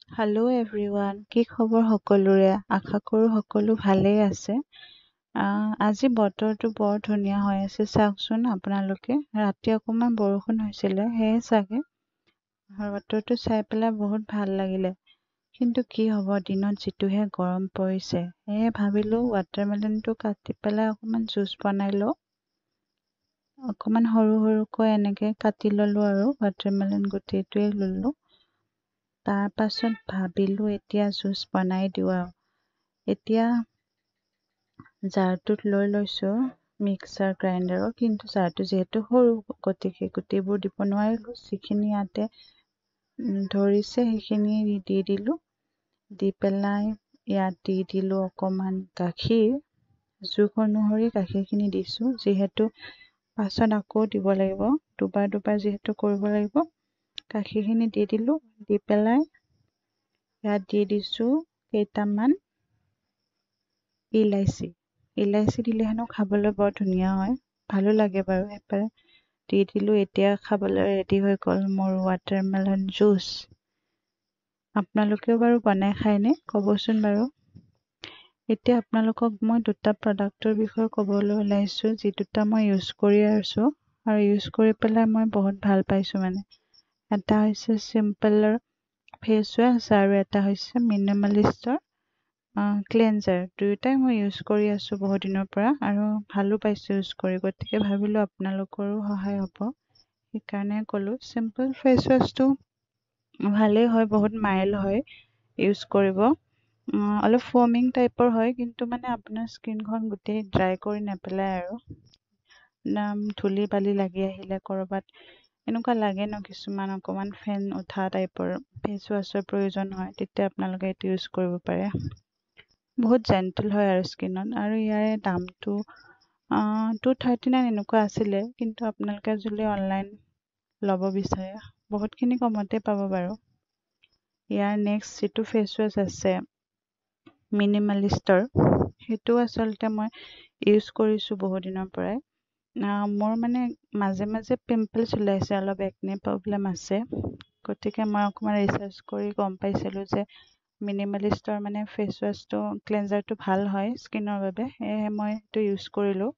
Hello' everyone, কি খবৰ সকলোৰে? আশা কৰোঁ সকলো ভালেই আছে। আজি বতৰটো বৰ ধুনীয়া হৈ আছে, চাওকচোন আপোনালোকে। ৰাতি অকণমান বৰষুণ হৈছিলে, সেয়ে চাগে বতৰটো চাই পেলাই বহুত ভাল লাগিলে। কিন্তু কি হ'ব, দিনত যিটোহে গৰম পৰিছে, সেয়ে ভাবিলোঁ ৱাটাৰমেলনটো কাটি পেলাই অকণমান জুচ বনাই লওঁ। অকণমান সৰু সৰুকৈ এনেকৈ কাটি ল'লোঁ আৰু ৱাটাৰমেলন গোটেইটোৱে ল'লোঁ। তাৰ পাছত ভাবিলোঁ এতিয়া জুচ বনাই দিওঁ আৰু। এতিয়া জাৰটোত লৈ লৈছোঁ মিক্সাৰ গ্ৰাইণ্ডাৰৰ, কিন্তু জাৰটো যিহেতু সৰু, গতিকে গোটেইবোৰ দিব নোৱাৰিলোঁ। যিখিনি ইয়াতে ধৰিছে সেইখিনি দি দিলোঁ। দি পেলাই ইয়াত দি দিলোঁ অকণমান গাখীৰ। জোখ অনুসৰি গাখীৰখিনি দিছোঁ, যিহেতু পাছত আকৌ দিব লাগিব, দুবাৰ দুবাৰ যিহেতু কৰিব লাগিব। গাখীৰখিনি দি দিলোঁ, দি পেলাই ইয়াত দি দিছোঁ কেইটামান ইলাইচি। ইলাইচি দিলে হেনো খাবলৈ বৰ ধুনীয়া হয়, ভালো লাগে বাৰু। এবাৰ দি দিলোঁ। এতিয়া খাবলৈ ৰেডি হৈ গ'ল মোৰ ৱাটাৰমেলন জুচ। আপোনালোকেও বাৰু বনাই খায়নে? ক'বচোন বাৰু। এতিয়া আপোনালোকক মই দুটা প্ৰডাক্টৰ বিষয়ে ক'বলৈ ওলাইছোঁ, যি দুটা মই ইউজ কৰি আছোঁ আৰু ইউজ কৰি পেলাই মই বহুত ভাল পাইছোঁ মানে। এটা হৈছে চিম্পলৰ ফেচ ৱাছ আৰু এটা হৈছে মিনিমালিষ্টৰ ক্লেনজাৰ। দুয়োটাই মই ইউজ কৰি আছোঁ বহুত দিনৰ পৰা আৰু ভালো পাইছোঁ ইউজ কৰি, গতিকে ভাবিলোঁ আপোনালোকৰো সহায় হ'ব, সেইকাৰণে ক'লোঁ। চিম্পল ফেচ ৱাছটো ভালেই হয়, বহুত মাইল্ড হয় ইউজ কৰিব। অলপ ফমিং টাইপৰ হয়, কিন্তু মানে আপোনাৰ স্কিনখন গোটেই ড্ৰাই কৰি নেপেলায় আৰু। ধূলি বালি লাগি আহিলে ক'ৰবাত এনেকুৱা লাগে ন, কিছুমান অকণমান ফেন উঠা টাইপৰ ফেচ ৱাছৰ প্ৰয়োজন হয়, তেতিয়া আপোনালোকে এইটো ইউজ কৰিব পাৰে। বহুত জেণ্টল হয় আৰু স্কিনত। আৰু ইয়াৰে দামটো 239 এনেকুৱা আছিলে, কিন্তু আপোনালোকে যদি অনলাইন ল'ব বিচাৰে বহুতখিনি কমতে পাব বাৰু। ইয়াৰ নেক্সট যিটো ফেচ ৱাছ আছে মিনিমালিষ্টৰ, সেইটো আচলতে মই ইউজ কৰিছোঁ বহুত দিনৰ পৰাই। মোৰ মানে মাজে মাজে পিম্পলছ ওলাইছে, অলপ একনে প্ৰব্লেম আছে, গতিকে মই অকণমান ৰিচাৰ্চ কৰি গম পাইছিলোঁ যে মিনিমালিষ্টৰ মানে ফেচ ৱাছটো ক্লেনজাৰটো ভাল হয় স্কিনৰ বাবে, সেয়েহে মই সেইটো ইউজ কৰিলোঁ।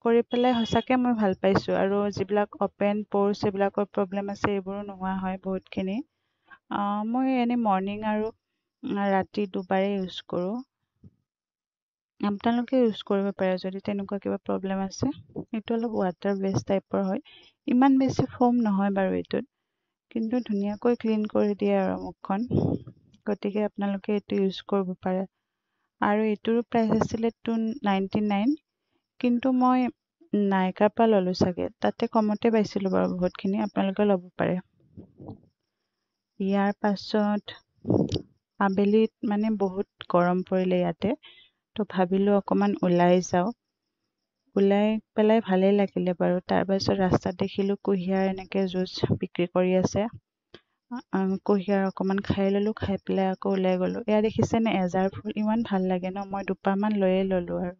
কৰি পেলাই সঁচাকৈ মই ভাল পাইছোঁ, আৰু যিবিলাক অপেন প'ৰ্ছ এইবিলাকৰ প্ৰব্লেম আছে এইবোৰো নোহোৱা হয় বহুতখিনি। মই এনেই মৰ্ণিং আৰু ৰাতি দুবাৰেই ইউজ কৰোঁ। আপোনালোকে ইউজ কৰিব পাৰে যদি তেনেকুৱা কিবা প্ৰব্লেম আছে। এইটো অলপ ৱাটাৰ বেছ টাইপৰ হয়, ইমান বেছি ফোম নহয় বাৰু এইটোত, কিন্তু ধুনীয়াকৈ ক্লিন কৰি দিয়ে আৰু মুখখন, গতিকে আপোনালোকে এইটো ইউজ কৰিব পাৰে। আৰু এইটোৰ প্ৰাইচ আছিলে 299, কিন্তু মই নাইকাৰ পৰা ল'লোঁ চাগে, তাতে কমতে পাইছিলোঁ বাৰু বহুতখিনি, আপোনালোকে ল'ব পাৰে। ইয়াৰ পাছত আবেলিত মানে বহুত গৰম পৰিলে ইয়াতে, তো ভাবিলোঁ অকণমান ওলাই যাওঁ। ওলাই পেলাই ভালেই লাগিলে বাৰু। তাৰপাছত ৰাস্তাত দেখিলোঁ কুঁহিয়াৰ এনেকৈ জুচ বিক্ৰী কৰি আছে। কুঁহিয়াৰ অকণমান খাই ল'লোঁ, খাই পেলাই আকৌ ওলাই গ'লোঁ। এয়া দেখিছেনে এজাৰ ফুল, ইমান ভাল লাগে ন, মই দুপাহমান লৈয়ে ল'লোঁ আৰু।